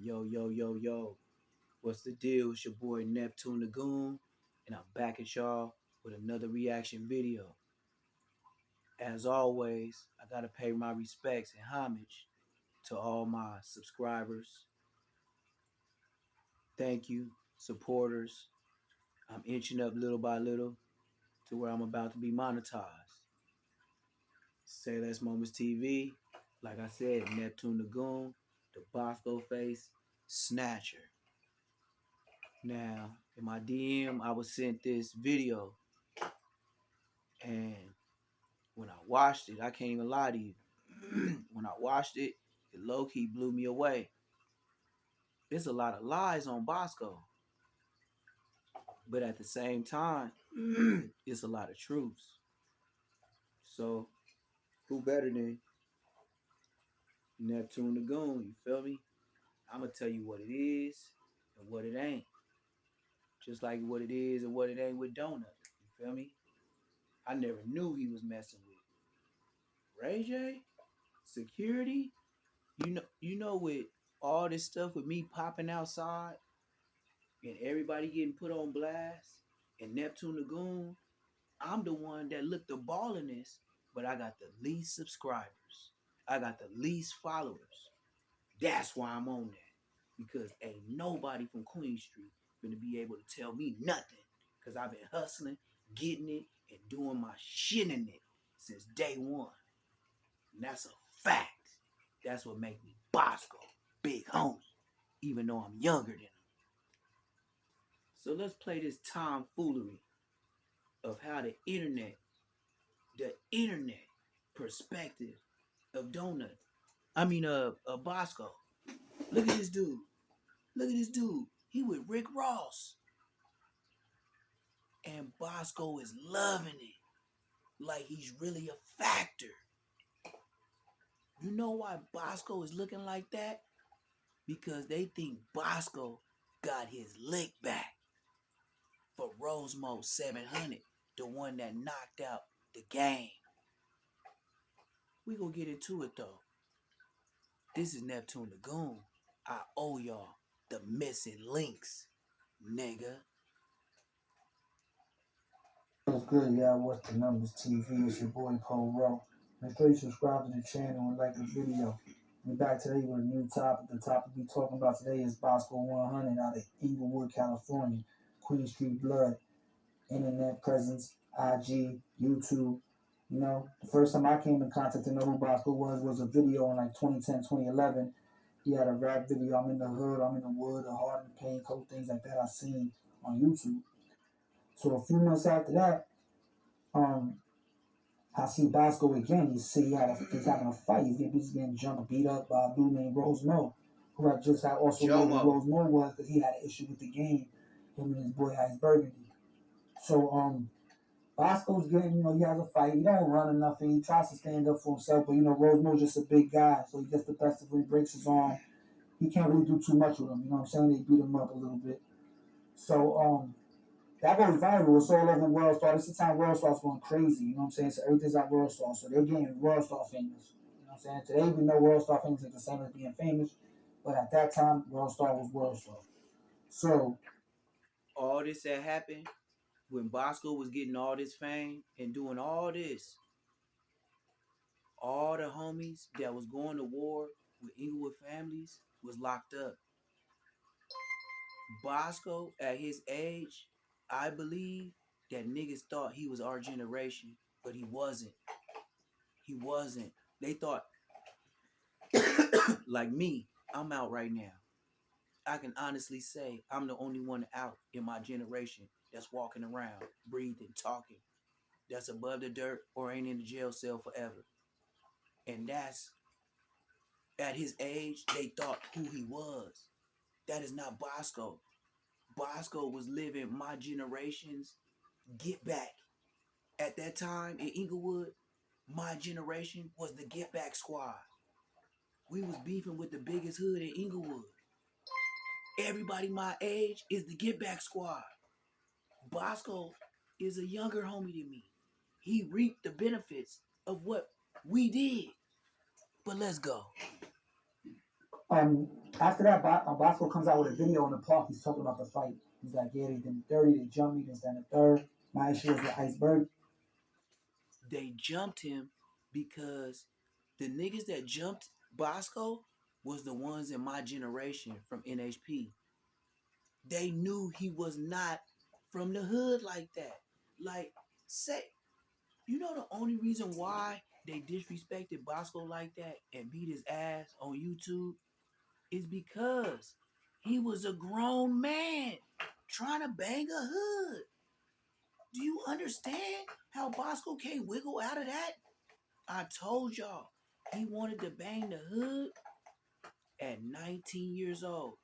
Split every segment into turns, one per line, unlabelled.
Yo, yo, yo, yo. What's the deal? It's your boy Neptune the Goon, and I'm back at y'all with another reaction video. As always, I gotta pay my respects and homage to all my subscribers. Thank you, supporters. I'm inching up little by little to where I'm about to be monetized. Say Less Moments TV. Like I said, Neptune the Goon, the Bosco Face Snatcher. Now, in my DM, I was sent this video, and when I watched it, I can't even lie to you. When I watched it, it low key blew me away. There's a lot of lies on Bosco, but at the same time, it's a lot of truths. So, who better than Neptune the Goon? You feel me? I'm gonna tell you what it is and what it ain't, just like what it is and what it ain't with Donut. You feel me? I never knew he was messing with Ray J, security. You know, with all this stuff with me popping outside and everybody getting put on blast and Neptune Lagoon, I'm the one that looked the balliness, but I got the least subscribers. I got the least followers. That's why I'm on that. Because ain't nobody from Queen Street gonna be able to tell me nothing. Cause I've been hustling, getting it, and doing my shit in it since day one. And that's a fact. That's what make me Bosco, big homie, even though I'm younger than him. So let's play this tomfoolery of how the internet perspective of Donut. Bosco. Look at this dude. Look at this dude. He with Rick Ross. And Bosco is loving it. Like he's really a factor. You know why Bosco is looking like that? Because they think Bosco got his lick back for Rosemo700, the one that knocked out the game. We gonna get into it though. This is Neptune Lagoon. I owe y'all the missing links, nigga.
What's good, y'all? What's the numbers? TV. It's your boy Paul Rowe. Make sure you subscribe to the channel and like the video. We're back today with a new topic. The topic we're talking about today is Bosco 100 out of Inglewood, California. Queen Street Blood, internet presence, IG, YouTube. You know, the first time I came in contact to know who Bosco was a video in like 2010, 2011. He had a rap video, I'm in the hood, I'm in the wood, a heart in pain, couple things like that I seen on YouTube. So a few months after that, I see Bosco again. He's having a fight. He's getting jumped, beat up by a dude named Rosemo, who I just had also know who
Jomo.
Rosemo was because he had an issue with the game. Him and his boy Ice Burgundy. So Bosco's getting, he has a fight. He don't run or nothing. He tries to stand up for himself, but Rosemo's just a big guy, so he gets the best of him. He breaks his arm. He can't really do too much with him. You know what I'm saying? They beat him up a little bit. So that goes viral. It's all over World Star. This is the time World Star's going crazy. You know what I'm saying? So everything's at World Star. So they're getting World Star famous. You know what I'm saying? Today we know World Star famous is the same as being famous. But at that time, World Star was World Star. So
All this that happened when Bosco was getting all this fame and doing all this. All the homies that was going to war with Inglewood families was locked up. Bosco, at his age, I believe that niggas thought he was our generation, but he wasn't. He wasn't. They thought, like me, I'm out right now. I can honestly say I'm the only one out in my generation that's walking around, breathing, talking, that's above the dirt or ain't in the jail cell forever. And that's, at his age, they thought who he was. That is not Bosco. Bosco was living my generation's get back. At that time in Inglewood, my generation was the get back squad. We was beefing with the biggest hood in Inglewood. Everybody my age is the get back squad. Bosco is a younger homie than me. He reaped the benefits of what we did. But let's go.
After that, Bosco comes out with a video in the park. He's talking about the fight. He's like, yeah, they did me dirty. They jumped me. This, that, and the third. My issue is with Iceberg.
They jumped him because the niggas that jumped Bosco was the ones in my generation from NHP. They knew he was not from the hood like that. Like, say, you know the only reason why they disrespected Bosco like that and beat his ass on YouTube is because he was a grown man trying to bang a hood. Do you understand how Bosco can't wiggle out of that? I told y'all he wanted to bang the hood at 19 years old.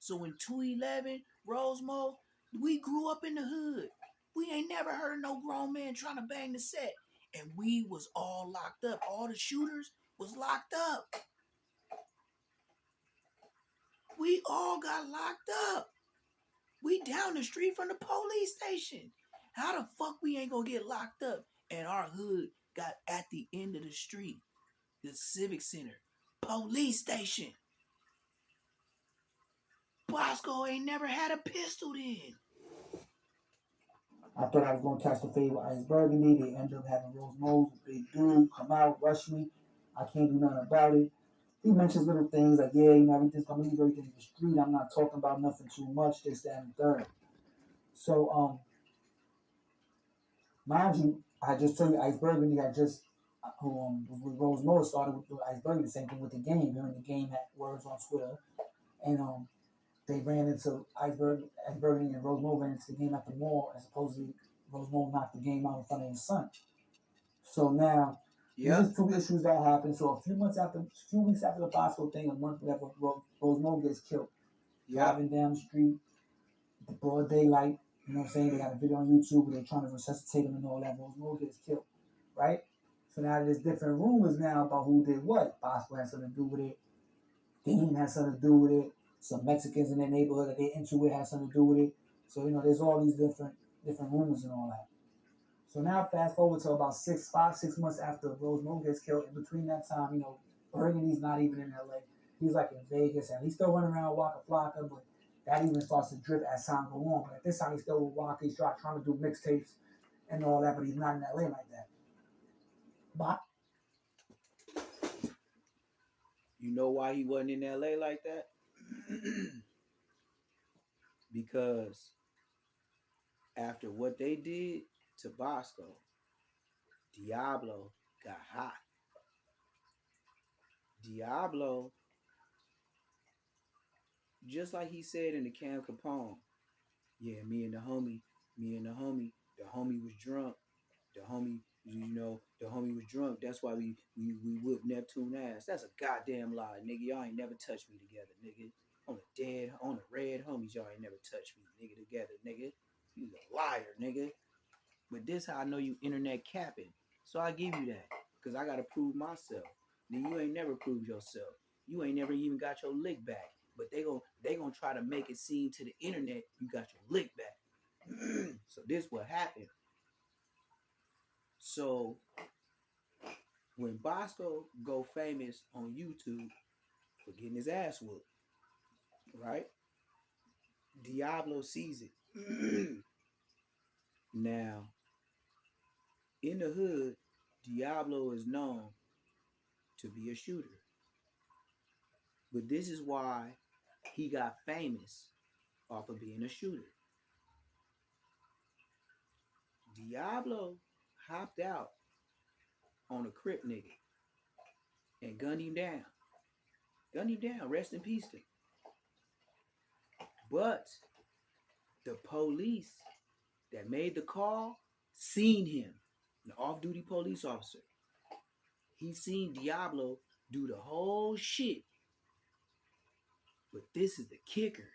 So in 211, Rosemo, we grew up in the hood. We ain't never heard of no grown man trying to bang the set. And we was all locked up. All the shooters was locked up. We all got locked up. We down the street from the police station. How the fuck we ain't gonna get locked up? And our hood got at the end of the street, the Civic Center, police station. Bosco ain't never had a pistol then.
I thought I was going to catch the fade with Ice Burgundy. They end up having Rose Mose, a big dude, come out, rush me. I can't do nothing about it. He mentions little things like, yeah, everything's going to leave everything in the street. I'm not talking about nothing too much, this, that, and the third. So, mind you, I just told you Ice Burgundy had just, who was with Rose Mose, started with Ice Burgundy, the same thing with the game. During the game had words on Twitter. And they ran into Ice Burgundy and Rose Mose ran into the game at the mall, and supposedly Rose Mose knocked the game out in front of his son. So now these
Yep,
are two issues that happened. So a few weeks after the Bosco thing, a month after Rosemo gets killed,
yep,
driving down the street, the broad daylight. You know what I'm saying? They got a video on YouTube where they're trying to resuscitate him and all that. Rosemo gets killed, right? So now there's different rumors now about who did what. Bosco has something to do with it. Dean has something to do with it. Some Mexicans in their neighborhood that they into it has something to do with it. So there's all these different rumors and all that. So now fast forward to about 6 months after Rose Mo gets killed. In between that time, Burgundy's not even in LA. He's like in Vegas and he's still running around Waka Flocka, but that even starts to drift as time goes on. But at this time he's still with Waka. He's trying to do mixtapes and all that, but he's not in LA like that. But
you know why he wasn't in LA like that? Because after what they did to Bosco, Diablo got hot. Diablo, just like he said in the Cam Capone, yeah, the homie was drunk. The homie, the homie was drunk. That's why we whipped Neptune ass. That's a goddamn lie, nigga. Y'all ain't never touched me together, nigga. On the red homies, y'all ain't never touched me, nigga, together, nigga. You a liar, nigga. But this how I know you internet capping. So I give you that. Cause I gotta prove myself. Then you ain't never proved yourself. You ain't never even got your lick back. But they gonna try to make it seem to the internet you got your lick back. So this what happened. So when Bosco go famous on YouTube for getting his ass whooped, right? Diablo sees it. Now, in the hood, Diablo is known to be a shooter. But this is why he got famous off of being a shooter. Diablo hopped out on a Crip nigga and gunned him down. Gunned him down. Rest in peace to him. But the police that made the call seen him, an off-duty police officer. He seen Diablo do the whole shit. But this is the kicker.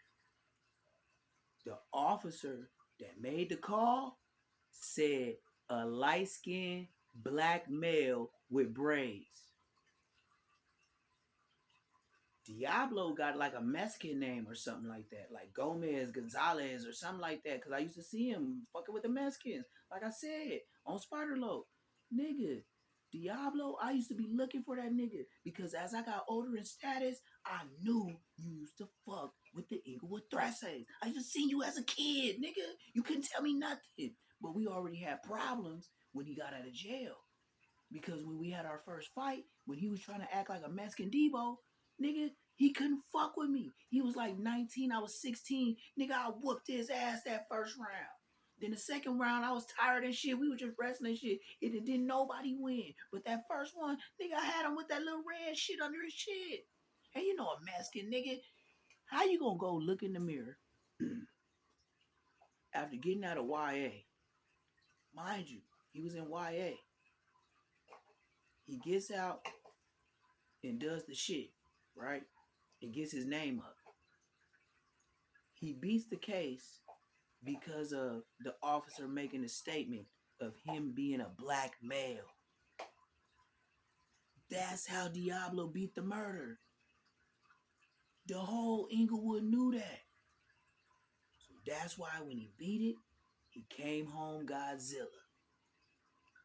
The officer that made the call said a light-skinned black male with braids. Diablo got like a Mexican name or something like that, like Gomez Gonzalez or something like that. Cause I used to see him fucking with the Mexicans, like I said on Spider Low, nigga. Diablo, I used to be looking for that nigga because as I got older in status, I knew you used to fuck with the Inglewood Thrashers. I used to see you as a kid, nigga. You couldn't tell me nothing. But we already had problems when he got out of jail. Because when we had our first fight, when he was trying to act like a Mexican Debo, nigga, he couldn't fuck with me. He was like 19, I was 16. Nigga, I whooped his ass that first round. Then the second round, I was tired and shit. We were just wrestling and shit. It didn't nobody win. But that first one, nigga, I had him with that little red shit under his shit. And you know a Mexican nigga, how you gonna go look in the mirror after getting out of YA? Mind you, he was in YA. He gets out and does the shit, right? And gets his name up. He beats the case because of the officer making a statement of him being a black male. That's how Diablo beat the murder. The whole Inglewood knew that. So that's why when he beat it, he came home Godzilla.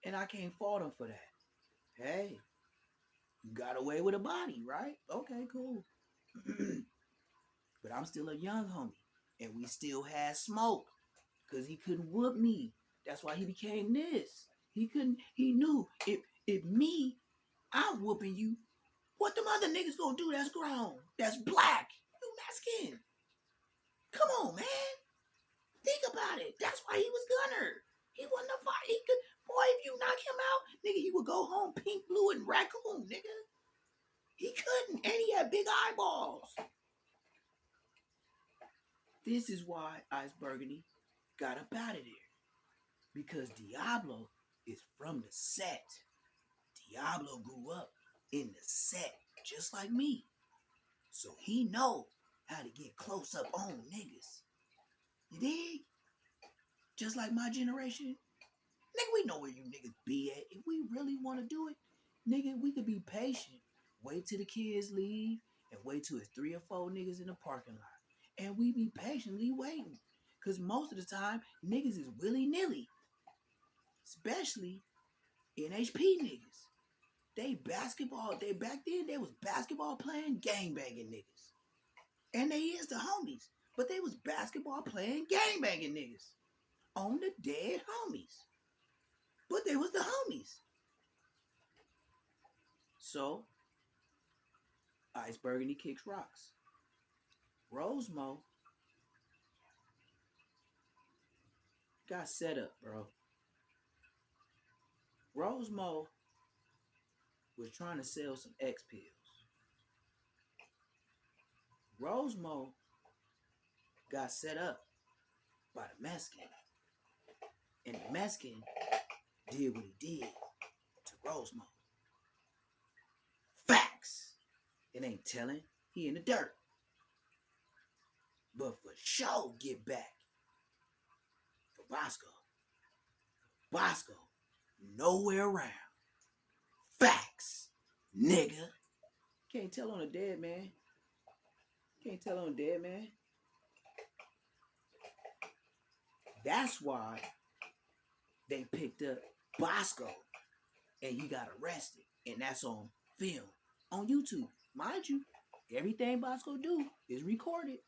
And I can't fault him for that. Hey, you got away with a body, right? Okay, cool. But I'm still a young homie. And we still had smoke. Because he couldn't whoop me. That's why he became this. He knew if me, I'm whooping you, what them other niggas gonna do that's grown, that's black? You Mexican. Come on, man. Think about it. That's why he was Gunner. He wasn't a fight. He could, boy, if you knock him out, nigga, he would go home pink, blue, and raccoon, nigga. He couldn't, and he had big eyeballs. This is why Ice Burgundy got up out of there. Because Diablo is from the set. Diablo grew up in the set, just like me. So he know how to get close up on niggas. You dig? Just like my generation. Nigga, we know where you niggas be at. If we really want to do it, nigga, we could be patient. Wait till the kids leave and wait till it's 3 or 4 niggas in the parking lot. And we be patiently waiting. Because most of the time, niggas is willy-nilly. Especially NHP niggas. They back then, they was basketball playing gangbanging niggas. And they is the homies. But they was basketball playing gangbanging niggas. On the dead homies. But they was the homies. So, Ice Burgundy kicks rocks. Rosemo got set up, bro. Rosemo was trying to sell some X pills. Rosemo got set up by the Mexican. And the Mexican did what he did to Rosemo. Facts. It ain't telling. He in the dirt. But for sure, get back for Bosco. Bosco, nowhere around. Facts, nigga. Can't tell on a dead man. Can't tell on a dead man. That's why they picked up Bosco and he got arrested. And that's on film, on YouTube. Mind you, everything Bosco do is recorded.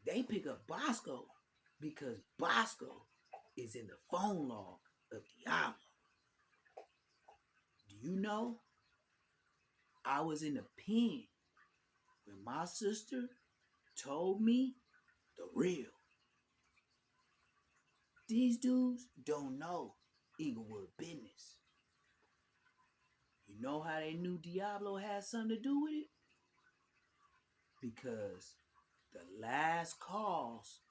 They pick up Bosco because Bosco is in the phone log of Diablo. Do you know? I was in the pen when my sister told me the real. These dudes don't know Inglewood business. You know how they knew Diablo had something to do with it? Because the last calls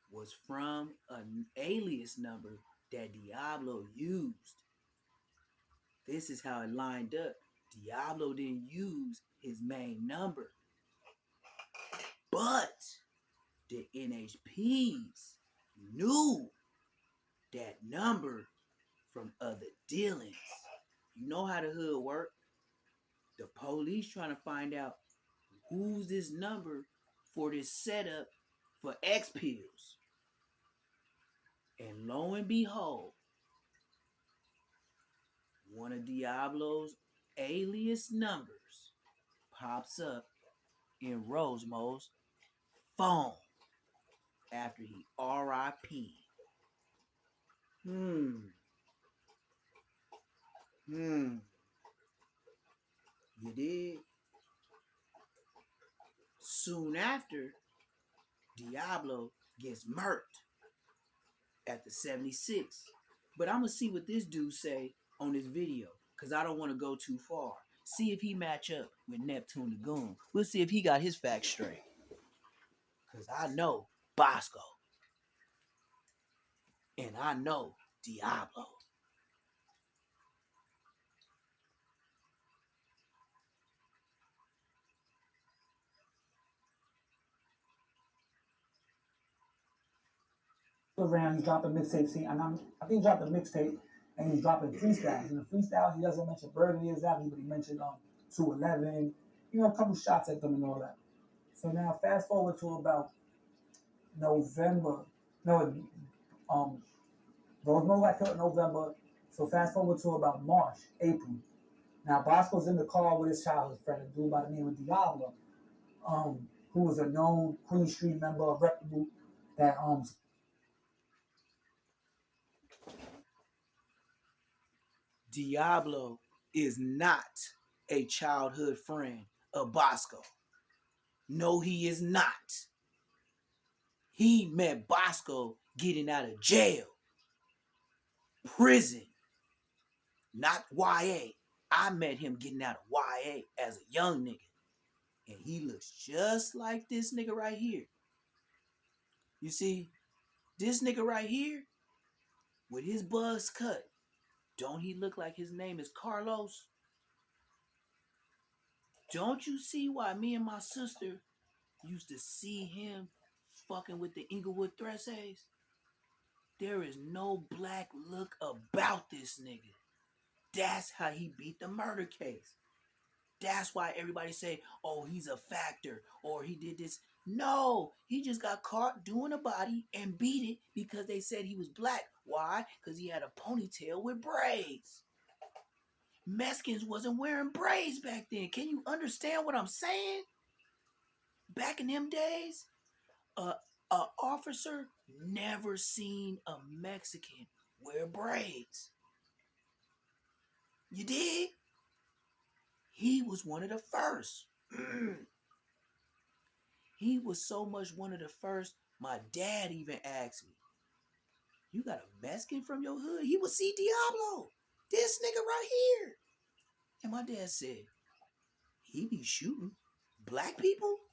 was from an alias number that Diablo used. This is how it lined up. Diablo didn't use his main number. But the NHPs knew that number from other dealings. You know how the hood work. The police trying to find out who's this number for this setup for X pills. And lo and behold, one of Diablo's alias numbers pops up in Rosemo's phone after he R.I.P. Hmm. You did? Soon after, Diablo gets murked at the 76. But I'm going to see what this dude say on this video, because I don't want to go too far. See if he match up with Neptune the Goon. We'll see if he got his facts straight. Because I know Bosco. And I know Diablo.
Around, he's dropping mixtape scene, and I think he dropped a mixtape, and he's dropping freestyles. In the freestyles, he doesn't mention Burgundy exactly, but he mentioned 211, a couple shots at them and all that. So now fast forward to about November. No, um, Rosemo got killed in November. So fast forward to about March, April. Now Bosco's in the car with his childhood friend, a dude by the name of Diablo, who was a known Queen Street member of Reputable that
Diablo is not a childhood friend of Bosco. No, he is not. He met Bosco getting out of jail, prison, not YA. I met him getting out of YA as a young nigga. And he looks just like this nigga right here. You see, this nigga right here, with his buzz cut, don't he look like his name is Carlos? Don't you see why me and my sister used to see him fucking with the Inglewood Thressays? There is no black look about this nigga. That's how he beat the murder case. That's why everybody say, oh, he's a factor or he did this. No, he just got caught doing a body and beat it because they said he was black. Why? Because he had a ponytail with braids. Mexicans wasn't wearing braids back then. Can you understand what I'm saying? Back in them days, a officer never seen a Mexican wear braids. You dig? He was one of the first. He was so much one of the first. My dad even asked me, "You got a Mexican from your hood?" He would see Diablo, this nigga right here. And my dad said, "He be shooting black people?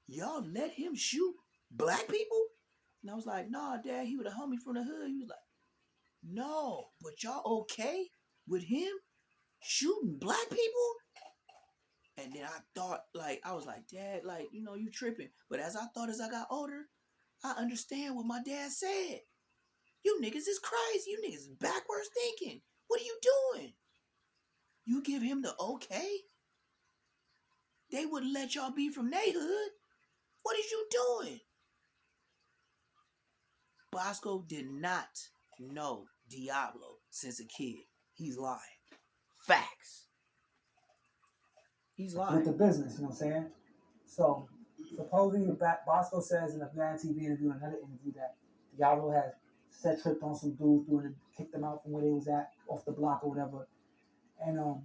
Y'all let him shoot black people?" And I was like, "Nah, Dad, he was a homie from the hood." He was like, "No, but y'all okay with him shooting black people?" And then I thought, I was like, "Dad, you tripping." But as I got older, I understand what my dad said. You niggas is crazy. You niggas is backwards thinking. What are you doing? You give him the okay? They wouldn't let y'all be from their hood. What is you doing? Bosco did not know Diablo since a kid. He's lying. Facts. He's lying.
with the business, you know what I'm saying? So supposedly Bosco says in a Van TV interview, another interview, that Diablo had set tripped on some dudes doing it, kicked them out from where they was at, off the block or whatever. And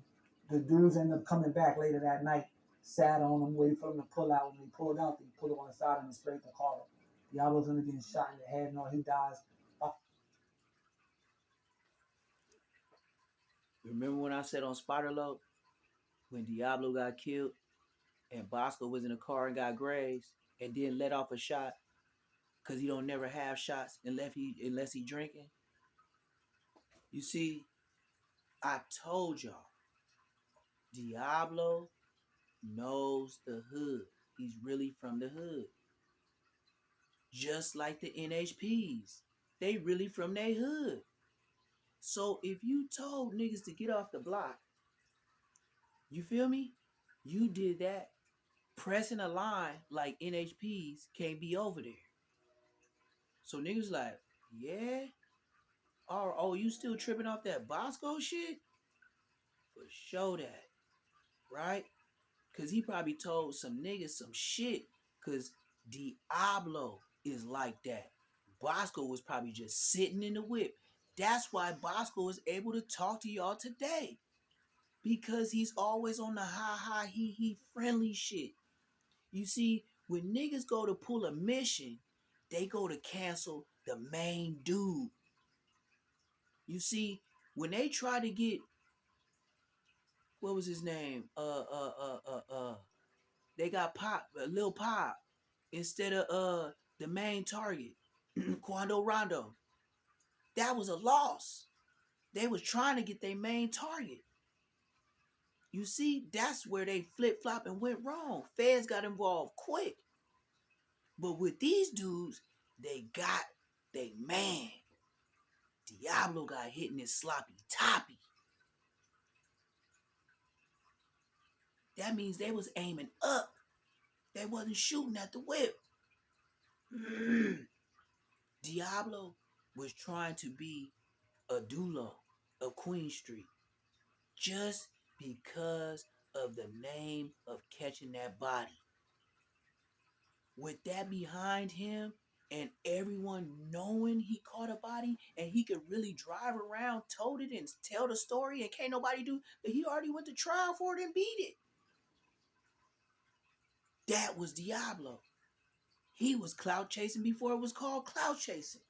the dudes ended up coming back later that night, sat on them, waiting for them to pull out. When they pulled out, they put him on the side and sprayed the car up. Diablo's gonna get shot in the head and all, he dies.
Remember when I said on Spider-Lope, when Diablo got killed and Bosco was in a car and got grazed and then let off a shot because he don't never have shots unless he drinking? You see, I told y'all, Diablo knows the hood. He's really from the hood. Just like the NHPs. They really from their hood. So if you told niggas to get off the block, you feel me? You did that. Pressing a line like NHPs can't be over there. So niggas like, yeah? Oh, you still tripping off that Bosco shit? For sure that. Right? Cause he probably told some niggas some shit. Cause Diablo is like that. Bosco was probably just sitting in the whip. That's why Bosco is able to talk to y'all today. Because he's always on the he friendly shit. You see, when niggas go to pull a mission, they go to cancel the main dude. You see, when they try to get what was his name? They got Pop, Lil Pop, instead of the main target, Quando Rondo. That was a loss. They was trying to get their main target. You see, that's where they flip flop and went wrong. Feds got involved quick. But with these dudes, they got they man. Diablo got hit in his sloppy toppy. That means they was aiming up. They wasn't shooting at the whip. Diablo was trying to be a Dulo of Queen Street just because of the name of catching that body. With that behind him and everyone knowing he caught a body and he could really drive around, tote it, and tell the story and can't nobody do, but he already went to trial for it and beat it. That was Diablo. He was clout chasing before it was called clout chasing.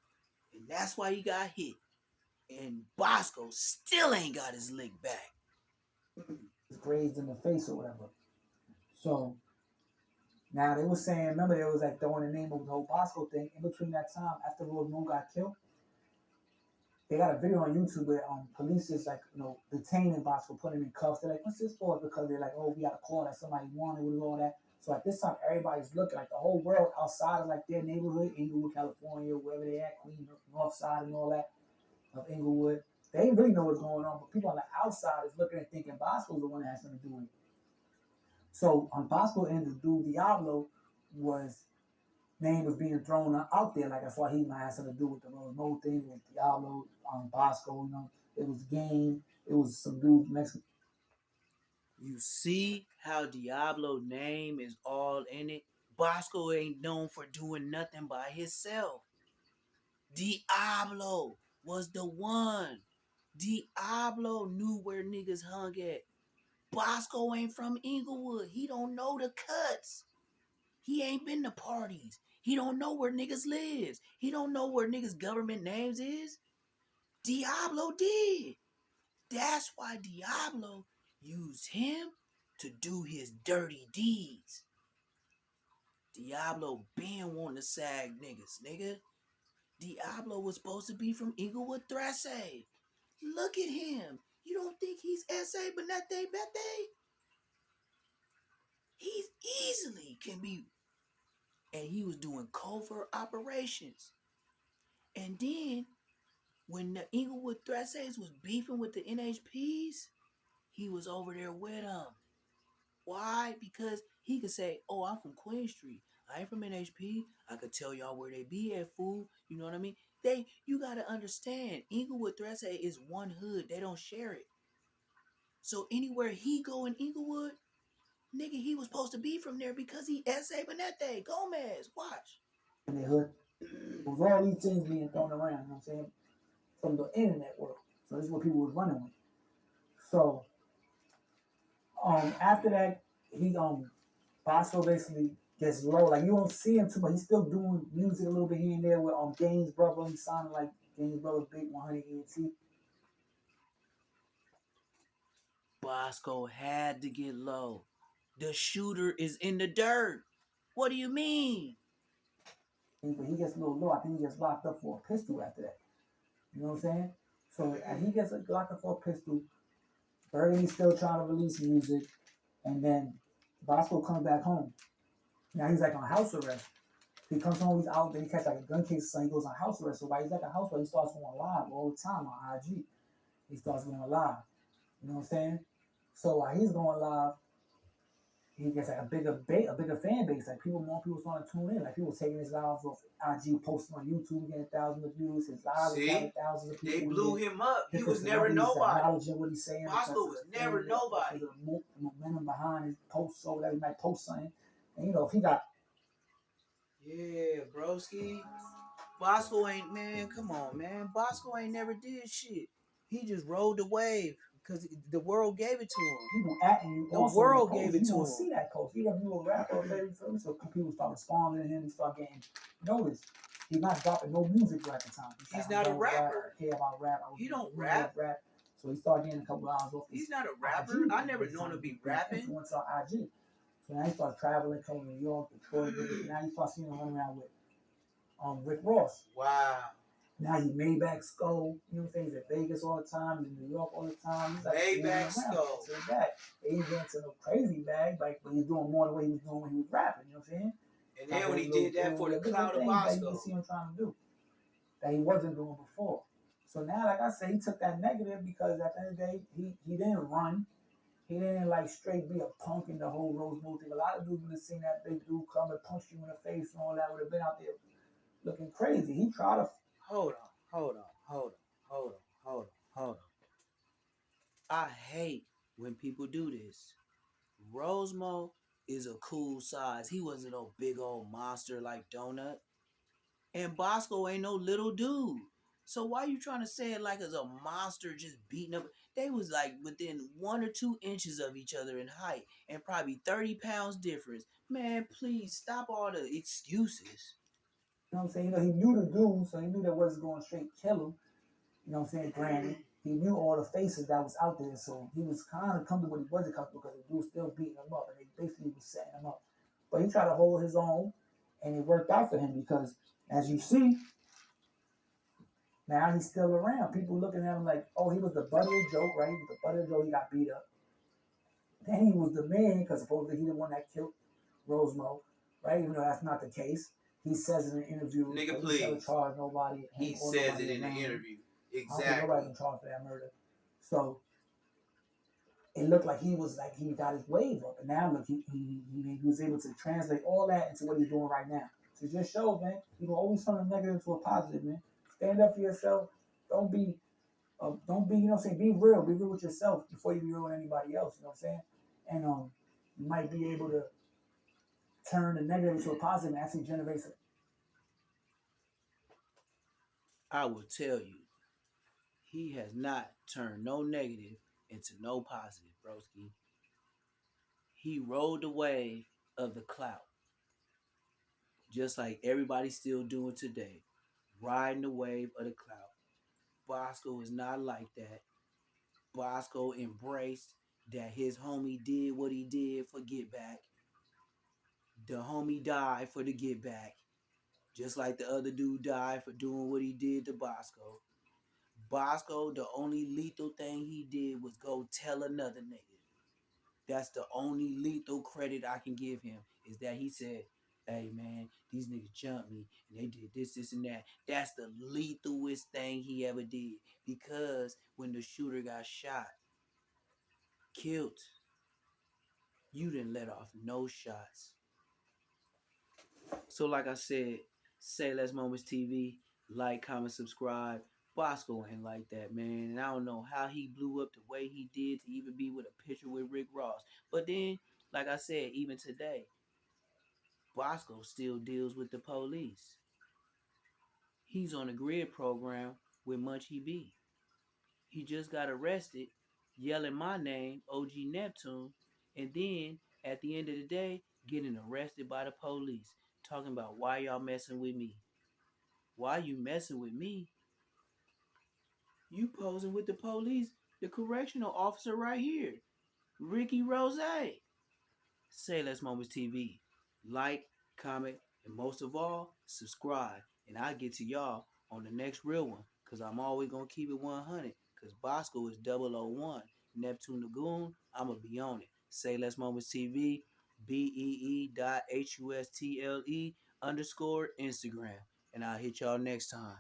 And that's why he got hit. And Bosco still ain't got his lick back.
It's grazed in the face or whatever. So now they were saying, remember they was like throwing the name of the whole Bosco thing. In between that time, after Rosemo got killed, they got a video on YouTube where police is like, detaining Bosco, putting him in cuffs. They're like, what's this for? Because they're like, oh, we got a call that somebody wanted with all that. So at this time, everybody's looking, like the whole world outside of like their neighborhood, Inglewood, California, wherever they at, Queens, North Side and all that of Inglewood. They didn't really know what's going on, but people on the outside is looking and thinking Bosco's the one that has something to do with it. So on Bosco and the dude Diablo name was being thrown out there, like that's why he might have something to do with the Rosemo thing, with Diablo, Bosco, it was game, it was some dude next.
You see how Diablo name is all in it? Bosco ain't known for doing nothing by himself. Diablo was the one. Diablo knew where niggas hung at. Bosco ain't from Inglewood. He don't know the cuts. He ain't been to parties. He don't know where niggas lives. He don't know where niggas government names is. Diablo did. That's why Diablo used him to do his dirty deeds. Diablo been wanting to sag niggas, nigga. Diablo was supposed to be from Inglewood Thrase. Look at him. You don't think he's S.A. Benete Bete? He's easily can be. And he was doing covert operations. And then, when the Inglewood Thrase was beefing with the NHPs, he was over there with them. Why? Because he could say, oh, I'm from Queen Street. I ain't from NHP. I could tell y'all where they be at, fool. You know what I mean? You gotta understand, Inglewood Threse is one hood. They don't share it. So anywhere he go in Inglewood, nigga, he was supposed to be from there because he S.A. Benete, Gomez. Watch.
In the hood. It was all these things being thrown around, you know what I'm saying? From the internet world. So this is what people was running with. So after that, he Bosco basically gets low. Like you don't see him too much. He's still doing music a little bit here and there with Gaines' brother. He sounded like Gaines' brother, Big 100 ENT.
Bosco had to get low. The shooter is in the dirt. What do you mean?
But he gets a little low. I think he gets locked up for a pistol after that. You know what I'm saying? So he gets locked up for a pistol. Burgundy's still trying to release music. And then Bosco comes back home. Now he's like on house arrest. He comes home, he's out, then he catch like a gun case, so he goes on house arrest. So while he's at the house arrest, he starts going live all the time on IG. He starts going live. You know what I'm saying? So while he's going live, he gets like a bigger fan base. Like more people starting to tune in. Like people taking his lives off IG, posting on YouTube, getting thousands of views. His lives is having
See,
thousands of
they
people
blew
in
him up. He
different
was never
celebrities
nobody.
acknowledging what he's saying because
Bosco
of
was
the
never
fan base,
nobody.
because of the momentum behind his posts. So whatever he might post something, and if he got
Yeah, broski. Bosco ain't, man, come on, man. Bosco ain't never did shit. He just rode the wave because the world gave it to him.
people at you
The
also in the
world
post,
gave
you
it
gonna
to him.
see that post. Even if you a rapper or very famous, so people start responding to him, he start getting noticed. He's not dropping no music at the time. He's like,
He's
I'm
not a
done with rap. I
rapper.
don't care about rap. I was
He don't
really love
rap.
rap. So he started getting a couple hours off his
He's not a rapper.
IG
I
thing.
never
He's
known
trying
him
to
to be
be an
rapping.
influencer on IG. So now he starts traveling, coming to New York, Detroit, different. Now you start seeing him running around with Rick Ross.
Wow.
Now he Maybach Skull, you know what I'm saying? He's in Vegas all the time, he's in New York all the time. He's like moving
Maybach
around,
Skull.
to the bag. He ain't getting to no crazy bag, like, but he's doing more than what he was doing when he was rapping, you know what I'm saying?
And
Got
then when
his
he
little
did that for the
different
clout of
things that you can
Bosco.
see him trying to do that he wasn't doing before. So now, like I said, he took that negative because at the end of the day, he didn't run. He didn't like straight be a punk in the whole Rose Bowl thing. A lot of dudes would have seen that big dude come and punch you in the face and all that, would have been out there looking crazy. He tried to.
Hold on, hold on, hold on, hold on, hold on, hold on. I hate when people do this. Rosemo is a cool size. He wasn't no big old monster like Donut. And Bosco ain't no little dude. So why you trying to say it like as a monster just beating up? They was like within 1 or 2 inches of each other in height and probably 30 pounds difference. Man, please stop all the excuses.
You know what I'm saying? He knew the dude, so he knew that wasn't going to straight kill him. You know what I'm saying? Granted, he knew all the faces that was out there, so he was kind of comfortable, but he wasn't comfortable because the dude was still beating him up, and they basically was setting him up. But he tried to hold his own, and it worked out for him because, as you see, now he's still around. People looking at him like, oh, he was the butt of the joke, right? He was the butt of the joke. He got beat up. Then he was the man because supposedly he the one that killed Rosemo, right? Even though that's not the case. He says in an interview,
Nigga,
police never
please.
charged nobody, him
He
or
says it
nobody
in the
around him.
interview.
I don't think nobody
Exactly.
been charged for that murder. So it looked like he was like he got his wave up, and now look, he was able to translate all that into what he's doing right now. So it just shows, man, you can always turn a negative to a positive, man. Stand up for yourself. Don't be, you know what I'm saying? Be real with yourself before you be real with anybody else, you know what I'm saying? And you might be able to turn the negative into a positive and actually generate some.
I will tell you, he has not turned no negative into no positive, broski. He rode the wave of the clout, just like everybody's still doing today. Riding the wave of the clout. Bosco is not like that. Bosco embraced that his homie did what he did for Get Back. The homie died for the Get Back, just like the other dude died for doing what he did to Bosco. Bosco, the only lethal thing he did was go tell another nigga. That's the only lethal credit I can give him is that he said, hey man, these niggas jumped me and they did this, this, and that. That's the lethalest thing he ever did. Because when the shooter got shot, killed, you didn't let off no shots. So like I said, say less moments TV, like, comment, subscribe. Bosco ain't like that, man. And I don't know how he blew up the way he did to even be with a picture with Rick Ross. But then, like I said, even today, Bosco still deals with the police. He's on a grid program with Munchie B. He just got arrested yelling my name, OG Neptune, and then at the end of the day, getting arrested by the police, talking about why y'all messing with me. Why you messing with me? You posing with the police, the correctional officer right here, Ricky Rose. Say Less Moments TV. Like, comment, and most of all, subscribe. And I'll get to y'all on the next real one. Cause I'm always gonna keep it 100. Cause Bosco is 001. Neptune Lagoon, I'ma be on it. Say Less Moments TV, BEE.HUSTLE _ Instagram. And I'll hit y'all next time.